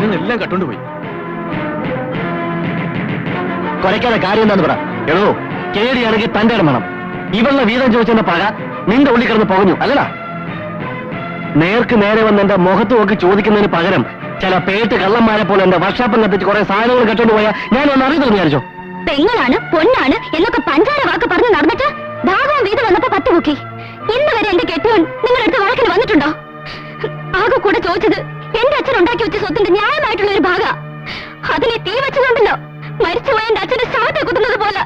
സാധനങ്ങളെല്ലാം കട്ടുകൊണ്ടുപോയി. കുറയ്ക്കാതെ കാര്യം എന്താന്ന് പറ. എടോ, കേടിയാണെങ്കിൽ തന്റെ ഇടം. ഇവളുടെ വീതം ചോദിച്ചെന്ന പക നിന്റെ ഉള്ളിൽ കിടന്ന് പുകഞ്ഞു അല്ലടാ. നേർക്ക് നേരെ വന്ന് എന്റെ മുഖത്ത് നോക്കി ചോദിക്കുന്നതിന് പകരം ചില പേട്ട് കള്ളന്മാരെ പോലെ എന്റെ വർഷാപ്പം കത്തിച്ച് കുറെ സാധനങ്ങൾ കെട്ടോണ്ട് പോയാൽ ഞാൻ ഒന്ന് അറിയുന്നു വിചാരിച്ചോ? പെങ്ങളാണ് പൊന്നാണ് എന്നൊക്കെ പഞ്ചാര വാക്ക് പറഞ്ഞ് നടന്നിട്ട് ദാഹവും വീട് വന്നപ്പോ പത്ത് പൊക്കി. ഇന്ന് വരെ എന്റെ കെട്ടിയോൻ നിങ്ങളുടെ അടുത്ത് വഴക്കിന് വന്നിട്ടുണ്ടോ? ആകെ കൂടെ ചോദിച്ചത് എന്റെ അച്ഛൻ ഉണ്ടാക്കി വെച്ച സ്വത്തിന്റെ ന്യായമായിട്ടുള്ള ഒരു ഭാഗ. അതിനെ തീ വെച്ചതുണ്ടല്ലോ മരിച്ചുപോയ എന്റെ അച്ഛന്റെ ശവത്തെ കുത്തുന്നത് പോലെ.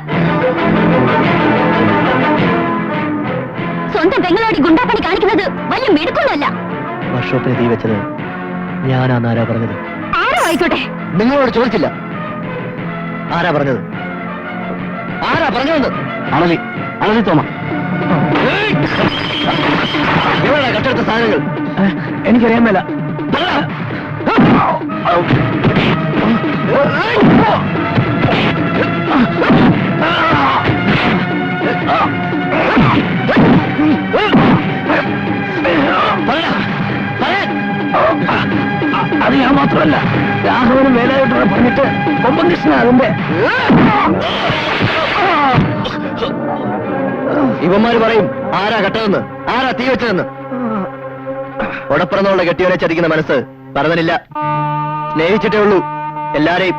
സ്വന്തം പെങ്ങളോട് ഗുണ്ടാപ്പണി കാണിക്കുന്നത് വലിയ മിടുക്കൊന്നുമല്ല. വർഷോപ്പിന് തീ വെച്ചത് ഞാനാരാ പറഞ്ഞത്? ആരോ ആയിക്കോട്ടെ, നിങ്ങളോട് ചോദിച്ചില്ല. ആരാ പറഞ്ഞത്? ആരാ പറഞ്ഞത്? അണലി, അണലി തോമ. എവിടെ കട്ടെടുത്ത സാധനങ്ങൾ? എനിക്കറിയാൻ മേല. അത് ഞാൻ മാത്രമല്ല, രാഘവനും വേലായിട്ടുള്ള പറഞ്ഞിട്ട് കൊമ്പൻ കൃഷ്ണ അതിന്റെ. ഇവന്മാര് പറയും ആരാ കട്ടതെന്ന്, ആരാ തീ വെച്ചതെന്ന്. ഉടപ്പിറന്നുള്ള കെട്ടിയവനെ ചതിക്കുന്ന മനസ്സ് പറഞ്ഞില്ല. സ്നേഹിച്ചിട്ടേ ഉള്ളൂ എല്ലാരെയും.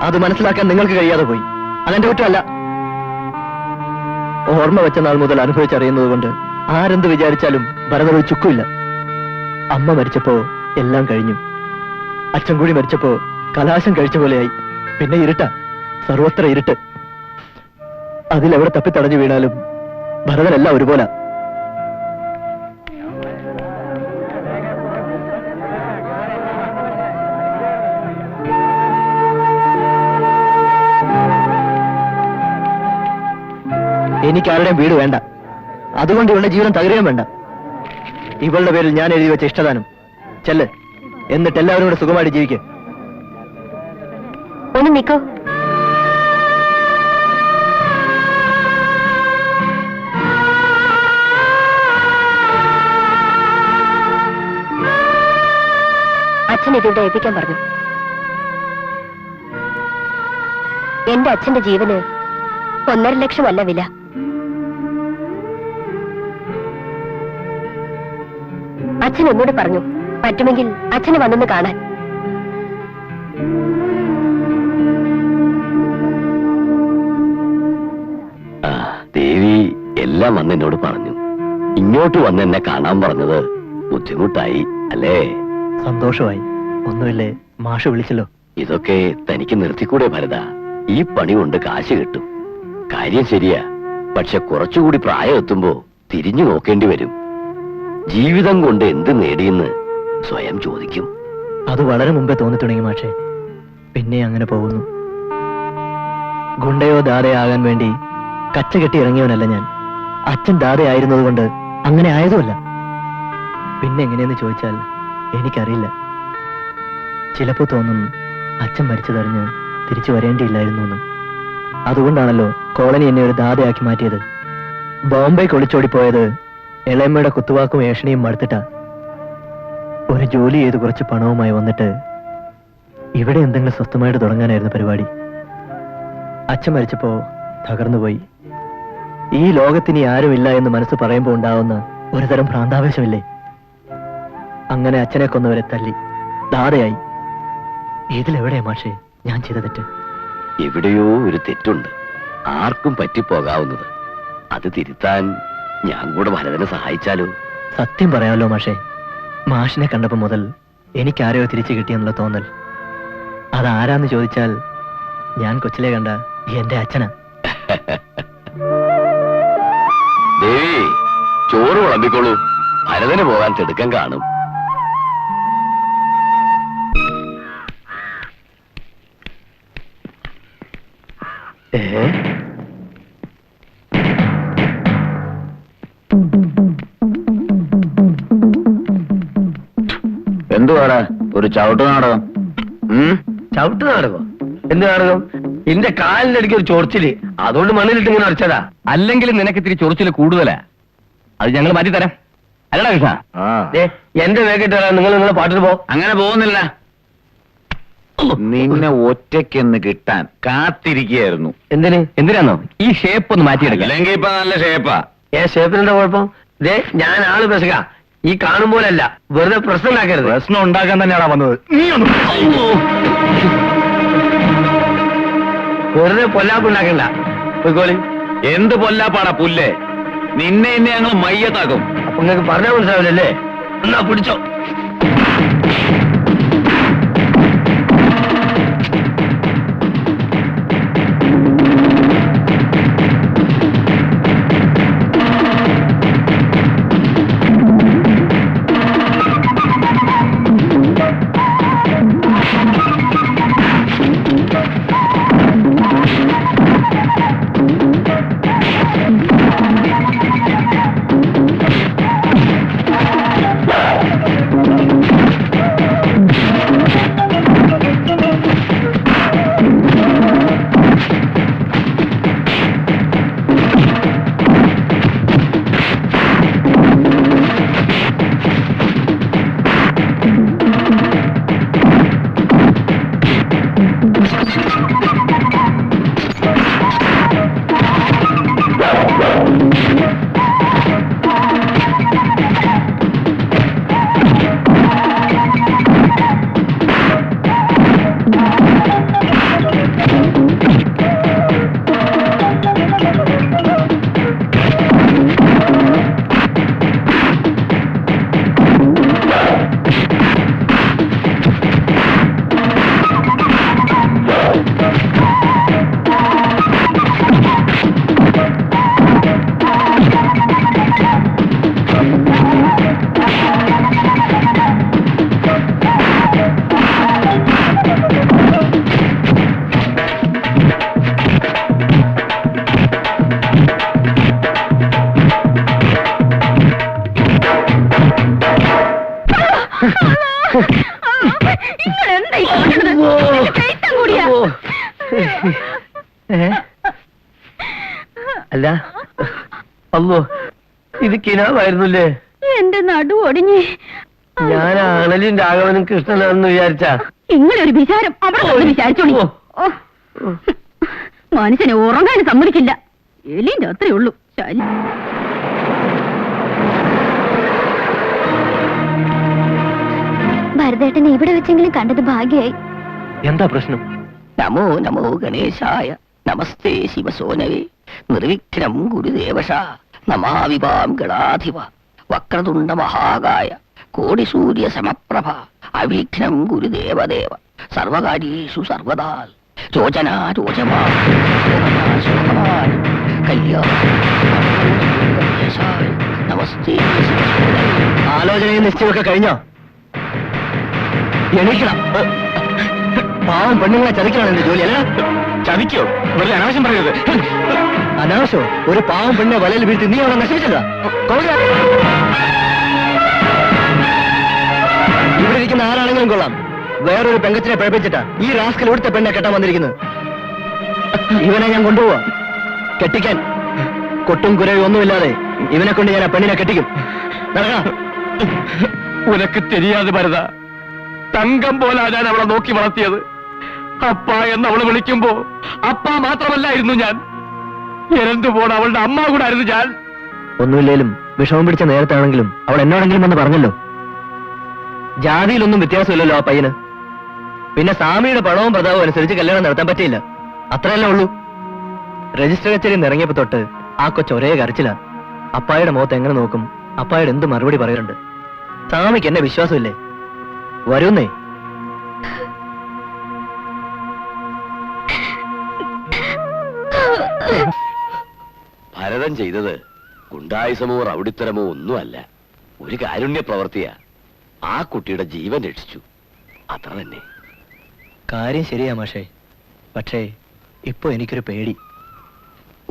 അത് മനസ്സിലാക്കാൻ നിങ്ങൾക്ക് കഴിയാതെ പോയി. അതെന്റെ കുറ്റമല്ല. ഓർമ്മ വെച്ച നാൾ മുതൽ അനുഭവിച്ചറിയുന്നത് കൊണ്ട് ആരെന്ത് വിചാരിച്ചാലും ഭരതൻ ഒരു ചുക്കുമില്ല. അമ്മ മരിച്ചപ്പോ എല്ലാം കഴിഞ്ഞു. അച്ഛൻ കൂടി മരിച്ചപ്പോ കലാശം കഴിച്ച പോലെയായി. പിന്നെ ഇരുട്ട, സർവത്ര ഇരുട്ട്. അതിലെവിടെ തപ്പിത്തടഞ്ഞു വീണാലും ഭരതനെല്ലാം ഒരുപോലെ. എനിക്കാരുടെയും വീട് വേണ്ട. അതുകൊണ്ട് ഇവളുടെ ജീവിതം തകരുകയും വേണ്ട. ഇവളുടെ പേരിൽ ഞാൻ എഴുതി വെച്ച ഇഷ്ടദാനം ചെല്ല്. എന്നിട്ട് എല്ലാവരും കൂടെ സുഖമായിട്ട് ജീവിക്കുക. ഒന്ന് നിക്കോ. അച്ഛൻ ഇതിവിടെ ഏൽപ്പിക്കാൻ പറഞ്ഞു. എന്റെ അച്ഛന്റെ ജീവന് 1.5 ലക്ഷമല്ല വില. അച്ഛൻ എന്നോട് പറഞ്ഞു പറ്റുമെങ്കിൽ അച്ഛനെ വന്നെന്ന് കാണാൻ. ദേവി എല്ലാം വന്ന് എന്നോട് പറഞ്ഞു. ഇങ്ങോട്ട് വന്ന് എന്നെ കാണാൻ പറഞ്ഞത് ബുദ്ധിമുട്ടായി അല്ലേ? സന്തോഷമായി. ഒന്നുമില്ലേ, മാഷ് വിളിച്ചല്ലോ. ഇതൊക്കെ തനിക്ക് നിർത്തിക്കൂടെ ഭരത? ഈ പണി കൊണ്ട് കാശ് കിട്ടും. കാര്യം ശരിയാ. പക്ഷെ കുറച്ചുകൂടി പ്രായം എത്തുമ്പോ തിരിഞ്ഞു നോക്കേണ്ടി വരും. ജീവിതം കൊണ്ട് എന്ത് നേടിയെന്ന് സ്വയം ചോദിക്കും. അത് വളരെ മുമ്പേ തോന്നി തുടങ്ങി മാഷേ. പിന്നെ അങ്ങനെ പോകുന്നു. ഗുണ്ടയോ ദാതയോ ആകാൻ വേണ്ടി കച്ചകെട്ടി ഇറങ്ങിയവനല്ല ഞാൻ. അച്ഛൻ ദാതയായിരുന്നത് കൊണ്ട് അങ്ങനെ ആയതുമല്ല. പിന്നെ എങ്ങനെയെന്ന് ചോദിച്ചാൽ എനിക്കറിയില്ല. ചിലപ്പോ തോന്നും അച്ഛൻ മരിച്ചതറിഞ്ഞ് തിരിച്ചു വരേണ്ടിയില്ലായിരുന്നു എന്ന്. അതുകൊണ്ടാണല്ലോ കോളനി എന്നെ ഒരു ദാതയാക്കി മാറ്റിയത്. ബോംബെക്ക് ഒളിച്ചോടിപ്പോയത് ഇളയമ്മയുടെ കുത്തുവാക്കും ഏഷണിയും മടുത്തിട്ടാ. ഒരു ജോലി ചെയ്ത് കുറച്ച് പണവുമായി വന്നിട്ട് ഇവിടെ എന്തെങ്കിലും സ്വസ്ഥമായിട്ട് തുടങ്ങാനായിരുന്നു പരിപാടി. അച്ഛൻ മരിച്ചപ്പോ തകർന്നുപോയി. ഈ ലോകത്തിനി ആരുമില്ല എന്ന് മനസ്സ് പറയുമ്പോൾ ഉണ്ടാവുന്ന ഒരുതരം ഭ്രാന്താവേശമില്ലേ? അങ്ങനെ അച്ഛനെ കൊന്നവരെ തല്ലി ദാതയായി. ഇതിലെവിടെയാ മാഷേ ഞാൻ ചെയ്ത തെറ്റ്? എവിടെയോ ഒരു തെറ്റുണ്ട്, ആർക്കും പറ്റിപ്പോകാവുന്നത്. അത് തിരുത്താൻ ഞാൻ കൂടെ ഭരതനെ സഹായിച്ചാലോ? സത്യം പറയാമല്ലോ മാഷേ, മാഷിനെ കണ്ടപ്പോ മുതൽ എനിക്കാരെയോ തിരിച്ചു കിട്ടിയെന്നുള്ള തോന്നൽ. അതാരാന്ന് ചോദിച്ചാൽ ഞാൻ കൊച്ചിലെ കണ്ട എന്റെ അച്ഛനാ. ദേവി, ചോറ് വിളമ്പിക്കോളൂ. ഭരതന് പോകാൻ തിടുക്കം കാണും. എന്തുവാടാ ഒരു ചവിട്ട് നാടകം? ചവിട്ട് നാടകം? എന്ത് നാടകം? എന്റെ കാലിന്റെ ഇടയ്ക്ക് ഒരു ചൊറിച്ചില്, അതുകൊണ്ട് മണ്ണിലിട്ട് ഇങ്ങനെ അടിച്ചതാ. അല്ലെങ്കിൽ നിനക്ക് ഇത്തിരി ചൊറിച്ചില് കൂടുതലാ. അത് ഞങ്ങൾ മാറ്റി തരാം. അല്ലടാ കൃഷ്ണ? എന്റെ വേക്കിട്ട് നിങ്ങൾ നിങ്ങളെ പാട്ടിന് പോ. അങ്ങനെ പോകുന്നില്ല. നിന്നെ ഒറ്റയ്ക്കെന്ന് കിട്ടാൻ കാത്തിരിക്കുകയായിരുന്നു. എന്തിനാന്നോ ഈ ഷേപ്പ് ഒന്ന് മാറ്റിയെടുക്കാം? അല്ലെങ്കിൽ ഇപ്പൊ നല്ല ഷേപ്പാ. ഷേപ്പിനെന്താ കുഴപ്പം? ദേ ഞാൻ ആള് പ്രസക ഈ കാണുമ്പോലല്ല, വെറുതെ പ്രശ്നം ഉണ്ടാക്കരുത്. പ്രശ്നം ഉണ്ടാക്കാൻ തന്നെയാണോ വന്നത്? നീ ഒന്ന് വെറുതെ പൊല്ലാപ്പുണ്ടാക്കണ്ട. പോയിക്കോളി. എന്ത് പൊല്ലാപ്പാടാ പുല്ലേ? നിന്നെ എന്നെ ഞങ്ങൾ മയ്യത്താക്കും. അപ്പൊ നിങ്ങൾക്ക് പറഞ്ഞാൽ മനസ്സിലാവില്ലല്ലേ? എന്നാ പിടിച്ചോ. അല്ല അല്ലോ, ഇത് കിനാവായിരുന്നല്ലേ? എന്റെ നടു ഒടിഞ്ഞ് ഞാൻ ആണലും രാഘവനും കൃഷ്ണനാണെന്ന് വിചാരിച്ച ഇങ്ങനൊരു വിചാരം അവിടെ വിചാരിച്ചോളി. മനുഷ്യനെ ഉറങ്ങാൻ സമ്മതിക്കില്ല. എലിന്റെ അത്രേ ഉള്ളൂ. ശരി, ഭരതേട്ടനെ ഇവിടെ വെച്ചെങ്കിലും കണ്ടത് ഭാഗ്യായി. എന്താ പ്രശ്നം? നമോ നമോ ഗണേശായ, നമസ്തേ ശിവസോനവേ, നിർവിഘ്നം ഗുരുദേവശ, നമാവിപാം ഗണാധിപ, വക്രതുണ്ട മഹാകായ, കോടിസൂര്യ സമപ്രഭ, അവിഘ്നം ഗുരുദേവദേവ, സർവകാര്യേഷു സർവദാൽ, രോചനാ രോചമാ, കല്യാണ നമസ്തേ ശിവസോനവേ. ആലോചനയും നിശ്ചയമൊക്കെ കഴിഞ്ഞോ? എണീക്കണം. പാവം പെണ്ണുങ്ങളെ ചതിക്കണം എന്റെ ജോലി അല്ല. ചതിക്കോ? വെറുതെ അനാവശ്യം പറയരുത്. അനാവശ്യോ? ഒരു പാവം പെണ്ണെ വലയിൽ വീഴ്ത്തി നീ അവിടെ നശിപ്പിച്ചതാ. ഇവിടെ ഇരിക്കുന്ന ആരാണെങ്കിലും കൊള്ളാം, വേറൊരു പെങ്കച്ചിനെ പഴപ്പിച്ചിട്ടാ ഈ റാസ്കൽ ഇവിടുത്തെ പെണ്ണെ കെട്ടാൻ വന്നിരിക്കുന്നത്. ഇവനെ ഞാൻ കൊണ്ടുപോവാ കെട്ടിക്കാൻ. കൊട്ടും കുരയും ഒന്നുമില്ലാതെ ഇവനെ കൊണ്ട് ഞാൻ ആ പെണ്ണിനെ കെട്ടിക്കും. ഉനക്ക് தெரியாது ഭരത, തങ്കം പോലാ ഞാൻ അവളെ നോക്കി വളർത്തിയത്. അപ്പ എന്ന് അവളെ വിളിക്കുമ്പോ അപ്പ മാത്രമല്ലായിരുന്നു ഞാൻ, എരന്തു പോണ അവളുടെ അമ്മ കൂടെ ആയിരുന്നു ഞാൻ. ഒന്നുമില്ലേലും വിഷമം പിടിച്ച നേരത്താണെങ്കിലും അവൾ എന്നോടെങ്കിലും വന്ന് പറഞ്ഞല്ലോ. ജാതിയിലൊന്നും വ്യത്യാസമില്ലല്ലോ ആ പയ്യന്. പിന്നെ സ്വാമിയുടെ പണവും പ്രതാപവും അനുസരിച്ച് കല്യാണം നടത്താൻ പറ്റിയില്ല, അത്രയല്ലേ ഉള്ളൂ. രജിസ്റ്റർ കച്ചേരി ഇറങ്ങിയപ്പോ തൊട്ട് ആ കൊച്ചൊരേ കരച്ചില്ല. അപ്പായുടെ മുഖത്ത് എങ്ങനെ നോക്കും, അപ്പായുടെ എന്ത് മറുപടി പറയുന്നുണ്ട്. സ്വാമിക്ക് എന്നെ വിശ്വാസമില്ലേ? വരുന്നേ. ഭരതൻ ചെയ്തത് ഗുണ്ടായുസമോ റൗഡിത്തരമോ ഒന്നുമല്ല, ഒരു കാരുണ്യ പ്രവൃത്തിയാ. ആ കുട്ടിയുടെ ജീവൻ രക്ഷിച്ചു, അത്ര തന്നെ. കാര്യം ശരിയാ മാഷേ, പക്ഷേ ഇപ്പൊ എനിക്കൊരു പേടി.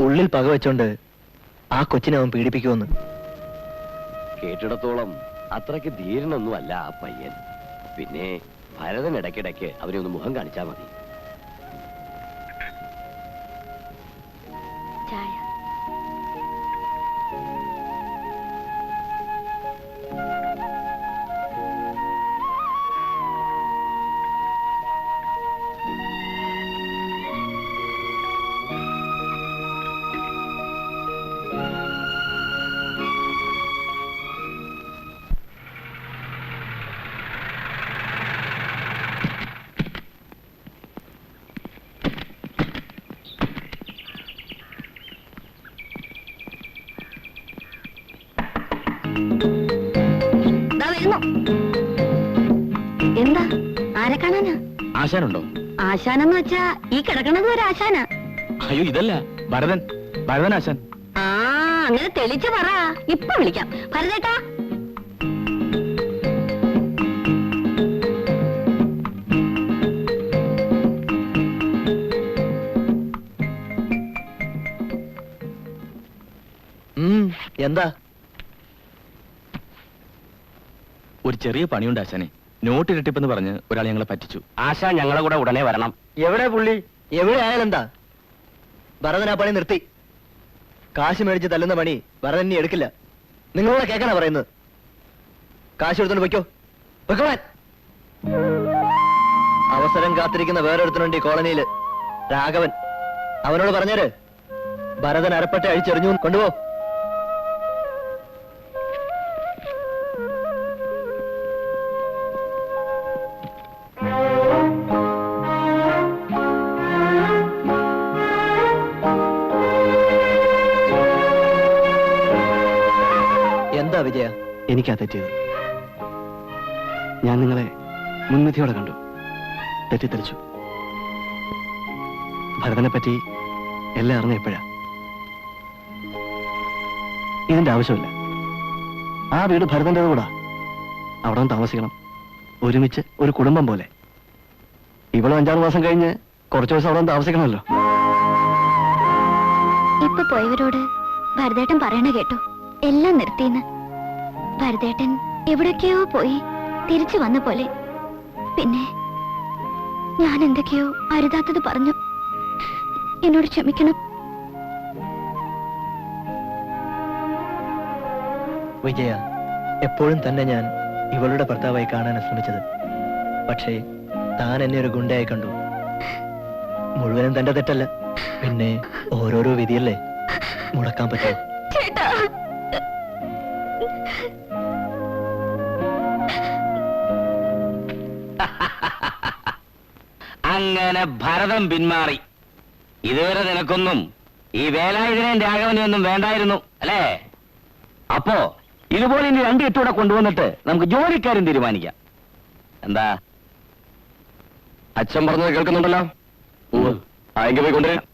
ഉള്ളിൽ പകവെച്ചോണ്ട് ആ കൊച്ചിനെ അവൻ പീഡിപ്പിക്കുമെന്ന്. കേട്ടിടത്തോളം അത്രയ്ക്ക് ധീരനൊന്നും അല്ല ആ പയ്യൻ. പിന്നെ ഭരതൻ ഇടയ്ക്കിടയ്ക്ക് അവനെ ഒന്ന് മുഖം കാണിച്ചാൽ മതി. ചായ. ആരെ കാണാനാ? ആശാനുണ്ടോ? ആശാനെന്ന് വെച്ചാ ഈ കിടക്കണത് ഒരു ആശാനാ. അയ്യോ, ഇതല്ല ഭരതൻ ആശാൻ. ആ, അങ്ങനെ തെളിച്ചു പറ. ഇപ്പൊ വിളിക്കാം. ഭരതേട്ടാ. എന്താ? ഒരു ചെറിയ പണിയുണ്ട് ആശാനെ. നോട്ട് ഇരട്ടിപ്പെന്ന് പറഞ്ഞ് ഒരാൾ ഞങ്ങളെ പറ്റിച്ചു. ആശാൻ ഞങ്ങളെ കൂടെ ഉടനെ വരണം. എവിടെ പുള്ളി? എവിടെ ആയാലെന്താ? ഭരതൻ ആ പണി നിർത്തി. കാശ് മേടിച്ച് തല്ലുന്ന പണി ഭരതൻ ഇനി എടുക്കില്ല. നിങ്ങളോട് കേൾക്കാനാ പറയുന്നത്. കാശ് എടുത്തോണ്ട് വെക്കോ, വെക്കോളാൻ. അവസരം കാത്തിരിക്കുന്ന വേറൊരുത്തനുണ്ട് ഈ കോളനിയില്, രാഘവൻ. അവനോട് പറഞ്ഞേര് ഭരതൻ അരപ്പട്ട അഴിച്ചെറിഞ്ഞു കൊണ്ടുപോ. എന്താ വിജയ? എനിക്കാ തെറ്റിയത്. ഞാൻ നിങ്ങളെ മുൻവിധിയോടെ കണ്ടു, തെറ്റിദ്ധരിച്ചു. ഭരതനെ പറ്റി എല്ലാം അറിഞ്ഞ എപ്പോഴാ? ഇതിന്റെ ആവശ്യമില്ല. ആ വീട് ഭരതന്റെ കൂടാ. അവിടെ താമസിക്കണം, ഒരുമിച്ച് ഒരു കുടുംബം പോലെ. ഇവിടെ 5-6 മാസം കഴിഞ്ഞ് കുറച്ചു ദിവസം അവിടെ താമസിക്കണമല്ലോ. ഇപ്പൊ പോയവരോട് ഭരതേട്ടൻ പറയണ കേട്ടു, എല്ലാം നിർത്തിന്ന്. ഭരതേട്ടൻ എവിടൊക്കെയോ പോയി തിരിച്ചു വന്ന പോലെ. പിന്നെ ഞാൻ എന്തൊക്കെയോ അരുതാത്തത് പറഞ്ഞു. എന്നോട് ക്ഷമിക്കണം. വിജയ, എപ്പോഴും തന്നെ ഞാൻ ഇവളുടെ ഭർത്താവായി കാണാൻ ശ്രമിച്ചത്. പക്ഷേ താൻ എന്നെ ഒരു ഗുണ്ടയായി കണ്ടു. മുഴുവനും തന്റെ തെറ്റല്ല, പിന്നെ ഓരോരോ വിധിയല്ലേ മുടക്കാൻ പറ്റുമോ? ചേട്ടാ, അങ്ങനെ ഭരതൻ പിന്മാറി. ഇതുവരെ നിനക്കൊന്നും ഈ വേലായുധനെയും രാഘവനെയും ഒന്നും വേണ്ടായിരുന്നു അല്ലേ? അപ്പോ ഇതുപോലെ ഇനി 2 എട്ടൂടെ കൊണ്ടുവന്നിട്ട് നമുക്ക് ജോലിക്കാരും തീരുമാനിക്കാം. എന്താ? അച്ഛൻ പറഞ്ഞത് കേൾക്കുന്നുണ്ടല്ലോ. ആയെങ്കിൽ പോയി കൊണ്ടുവരാം.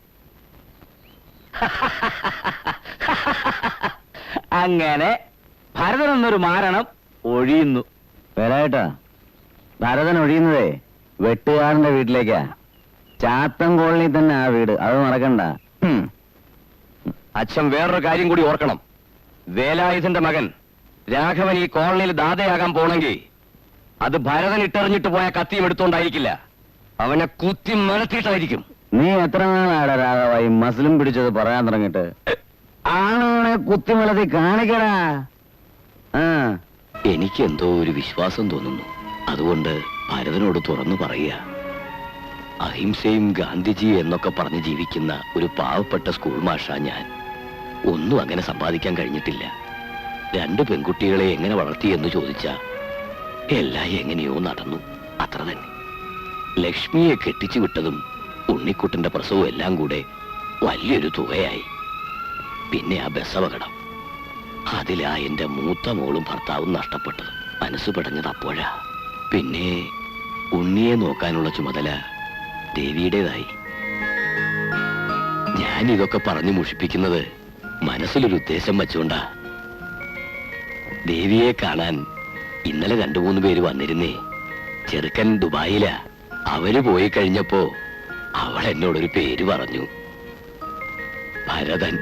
അങ്ങനെ ഭരതൻ എന്നൊരു മാരണം ഒഴിയുന്നു. വേലായിട്ടാ, ഭരതൻ ഒഴിയുന്നതേ വെട്ടുകാരന്റെ വീട്ടിലേക്കാ. ചാത്തൻ കോളനി തന്നെ ആ വീട്, അത് മറക്കണ്ട. അച്ഛൻ വേറൊരു കാര്യം കൂടി ഓർക്കണം. വേലായുധന്റെ മകൻ രാഘവൻ ഈ കോളനിയിൽ ദാതയാകാൻ പോണെങ്കിൽ അത് ഭരതൻ ഇട്ടെറിഞ്ഞിട്ട് പോയ കത്തിയും എടുത്തോണ്ടായിരിക്കില്ല, അവനെ കുത്തി മലത്തിയിട്ടായിരിക്കും. നീ എത്ര നാളാടാ രാഘവായി മസിലും പിടിച്ചത് പറയാൻ തുടങ്ങിട്ട്? ആണെ കുത്തിമലത്തി കാണിക്കടാ. എനിക്കെന്തോ ഒരു വിശ്വാസം തോന്നുന്നു. അതുകൊണ്ട് ഭരതനോട് തുറന്നു പറയുക. അഹിംസയും ഗാന്ധിജി എന്നൊക്കെ പറഞ്ഞ് ജീവിക്കുന്ന ഒരു പാവപ്പെട്ട സ്കൂൾ മാഷാ ഞാൻ. ഒന്നും അങ്ങനെ സമ്പാദിക്കാൻ കഴിഞ്ഞിട്ടില്ല. 2 പെൺകുട്ടികളെ എങ്ങനെ വളർത്തി എന്ന് ചോദിച്ചാ എല്ലാം എങ്ങനെയോ നടന്നു, അത്ര തന്നെ. ലക്ഷ്മിയെ കെട്ടിച്ചു വിട്ടതും ഉണ്ണിക്കുട്ടന്റെ പ്രസവവും എല്ലാം കൂടെ വലിയൊരു തുകയായി. പിന്നെ ആ ബസ് അപകടം, അതിലാ എന്റെ മൂത്ത മോളും ഭർത്താവും നഷ്ടപ്പെട്ടത്. മനസ്സ് പിടഞ്ഞത് അപ്പോഴാ. പിന്നെ ഉണ്ണിയെ നോക്കാനുള്ള ചുമതല ദേവിയുടേതായി. ഞാൻ ഇതൊക്കെ പറഞ്ഞു മുഷിപ്പിക്കുന്നത് മനസ്സിലൊരു ഉദ്ദേശം വെച്ചുകൊണ്ടാ. ദേവിയെ കാണാൻ ഇന്നലെ 2-3 പേര് വന്നിരുന്നേ. ചെറുക്കൻ ദുബായിലാ. അവര് പോയി കഴിഞ്ഞപ്പോ അവൾ എന്നോടൊരു പേര് പറഞ്ഞു, ഭരതൻ.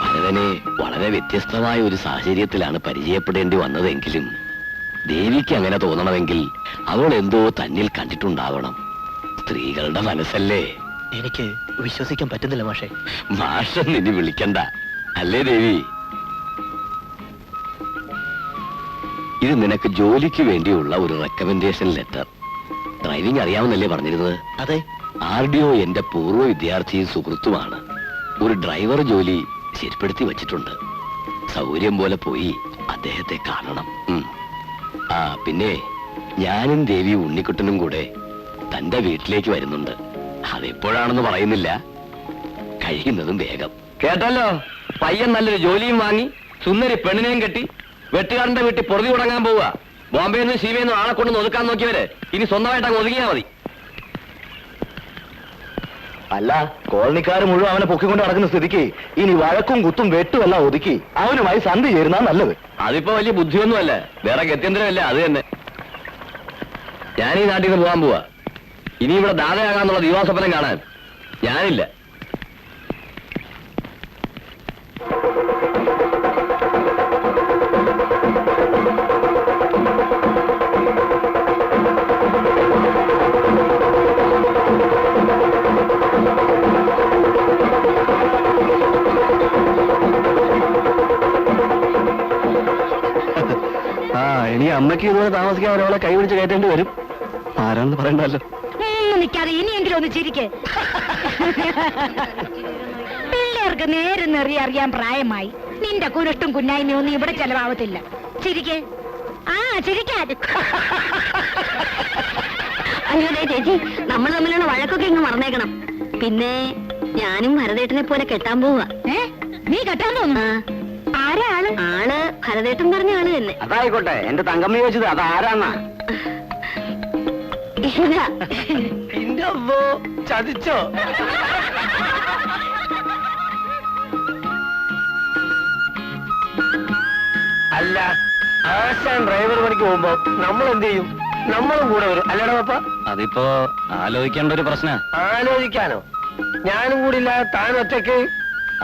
ഭരതനെ വളരെ വ്യത്യസ്തമായ ഒരു സാഹചര്യത്തിലാണ് പരിചയപ്പെടേണ്ടി വന്നതെങ്കിലും ദേവിക്ക് അങ്ങനെ തോന്നണമെങ്കിൽ അവൾ എന്തോ തന്നിൽ കണ്ടിട്ടുണ്ടാവണം. സ്ത്രീകളുടെ മനസ്സല്ലേ. എനിക്ക് വിശ്വസിക്കാൻ പറ്റുന്നില്ല മാഷേ. മാഷ് നിന്നെ വിളിക്കണ്ട, അല്ലേ ദേവി? ഇത് നിനക്ക് ജോലിക്ക് വേണ്ടിയുള്ള ഒരു റെക്കമെൻഡേഷൻ ലെറ്റർ. ഡ്രൈവിംഗ് അറിയാമെന്നല്ലേ പറഞ്ഞിരുന്നത്? അതെ. RDO എന്റെ പൂർവ്വ വിദ്യാർത്ഥിയും സുഹൃത്തുമാണ്. ഒരു ഡ്രൈവർ ജോലി ശരിപ്പെടുത്തി വച്ചിട്ടുണ്ട്. സൗകര്യം പോലെ പോയി അദ്ദേഹത്തെ കാണണം. പിന്നെ ഞാനും ദേവി ഉണ്ണിക്കുട്ടനും കൂടെ തന്റെ വീട്ടിലേക്ക് വരുന്നുണ്ട്. അതെപ്പോഴാണെന്ന് പറയുന്നില്ല, കഴിയുന്നതും വേഗം. കേട്ടല്ലോ, പയ്യൻ നല്ലൊരു ജോലിയും വാങ്ങി സുന്ദരി പെണ്ണിനെയും കെട്ടി വെട്ടുകാരന്റെ വീട്ടിൽ പൊറുതി തുടങ്ങാൻ പോവുക. ബോംബെയിൽ നിന്ന് ശിവയിൽ നിന്ന് ആളെ കൊണ്ട് ഒതുക്കാൻ നോക്കിയവര് ഇനി സ്വന്തമായിട്ട് അങ്ങ് ഒതുങ്ങിയാൽ മതി. അല്ല, കോളനിക്കാർ മുഴുവൻ അവനെ പൊക്കിക്കൊണ്ട് നടക്കുന്ന സ്ഥിതിക്ക് ഇനി വഴക്കും കുത്തും വെട്ടും എല്ലാം ഒതുക്കി അവനുമായി സന്ധി ചേരുന്ന നല്ലത്. അതിപ്പോ വലിയ ബുദ്ധിയൊന്നുമല്ല, വേറെ ഗത്യന്തരമല്ല, അത് തന്നെ. ഞാൻ ഈ നാട്ടിൽ നിന്ന് പോകാൻ പോവാ. ഇനി ഇവിടെ ദാതയാകാന്നുള്ള ദിവാസ്വപ്നം കാണാൻ ഞാനില്ല. ഇനി അമ്മയ്ക്ക് ഇതുപോലെ താമസിക്കാൻ ഒരാളെ കൈപിടിച്ച് കയറ്റേണ്ടി വരും. ആരാണെന്ന് പറയണ്ടല്ലോ. നിൽക്കാതെ ഇനിയെങ്കിലും ഒന്ന് ചിരിക്ക്. പിള്ളേർക്ക് നേരെ നെറി അറിയാൻ പ്രായമായി. നിന്റെ കുരുട്ടും കുന്നായ്മ ഒന്നും ഇവിടെ ചെലവാവത്തില്ല. ചിരിക്ക്. ആ ചിരിക്കാൻ. അയ്യോ ചേച്ചി, നമ്മൾ തമ്മിലുള്ള വഴക്കൊക്കെ ഇങ്ങ് മറന്നേക്കണം. പിന്നെ ഞാനും ഭരതേട്ടനെ പോലെ കെട്ടാൻ പോവാ. നീ കെട്ടാൻ തോന്നുന്നു? ആരാള്? ആള് ഭരതേട്ടൻ പറഞ്ഞ ആള് തന്നെ. അതായിക്കോട്ടെ, എന്റെ തങ്കമ്മ ചോദിച്ചത് അതാരാന്നാ? ചതിച്ചോ? അല്ല, ആശാൻ ഡ്രൈവർ പണിക്ക് പോകുമ്പോ നമ്മൾ എന്ത് ചെയ്യും? നമ്മളും കൂടെ വരും, അല്ലേടാ പപ്പ? അതിപ്പോ ആലോചിക്കേണ്ട ഒരു പ്രശ്ന. ആലോചിക്കാനോ? ഞാനും കൂടി ഇല്ലാതെ താൻ ഒറ്റയ്ക്ക്?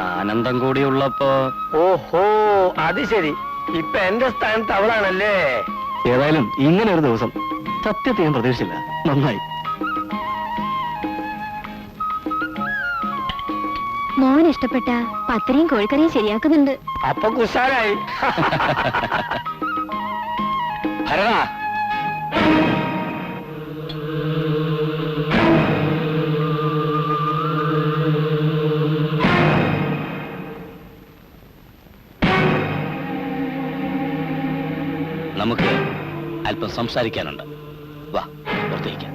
ആനന്ദം കൂടി ഉള്ളപ്പോ. ഓഹോ, അത് ശരി. ഇപ്പൊ എന്റെ സ്ഥാനത്ത് അവളാണല്ലേ? ഏതായാലും ഇങ്ങനെ ഒരു ദിവസം സത്യത്തെ ഞാൻ പ്രതീക്ഷിച്ചില്ല. നന്നായി. മോൻ ഇഷ്ടപ്പെട്ട പത്തിരിയും കോഴിക്കറിയും ശരിയാക്കുന്നുണ്ട്. അപ്പൊ കുശാലായി. ഭരതാ, നമുക്ക് അല്പം സംസാരിക്കാനുണ്ട്. വാ, പുറത്തേക്ക്.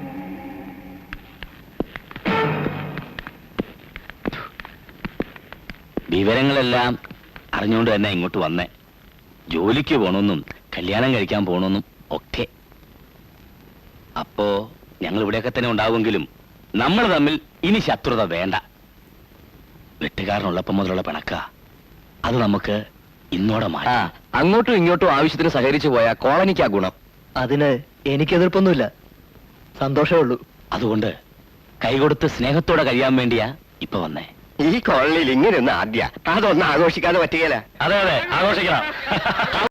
വിവരങ്ങളെല്ലാം അറിഞ്ഞുകൊണ്ട് തന്നെ ഇങ്ങോട്ട് വന്നേ. ജോലിക്ക് പോണമെന്നും കല്യാണം കഴിക്കാൻ പോണമെന്നും ഒക്കെ. അപ്പോ ഞങ്ങൾ ഇവിടെയൊക്കെ തന്നെ ഉണ്ടാവുമെങ്കിലും നമ്മൾ തമ്മിൽ ഇനി ശത്രുത വേണ്ട. വെട്ടുകാരനുള്ളപ്പം മുതലുള്ള പിണക്ക അത് നമുക്ക് ഇന്നോടെ മാറ്റാം. അങ്ങോട്ടും ഇങ്ങോട്ടും ആവശ്യത്തിന് സഹകരിച്ചു പോയാൽ കോളനിക്കാ ഗുണം. അതിന് എനിക്ക് എതിർപ്പൊന്നുമില്ല, സന്തോഷമേ ഉള്ളൂ. അതുകൊണ്ട് കൈകൊടുത്ത് സ്നേഹത്തോടെ കഴിയാൻ വേണ്ടിയാ ഇപ്പൊ വന്നേ. ഈ കോളനിയിൽ ഇങ്ങനെ ഒന്ന് ആദ്യ അതൊന്നും ആഘോഷിക്കാതെ പറ്റുകയില്ല. അതെ അതെ, ആഘോഷിക്കണം.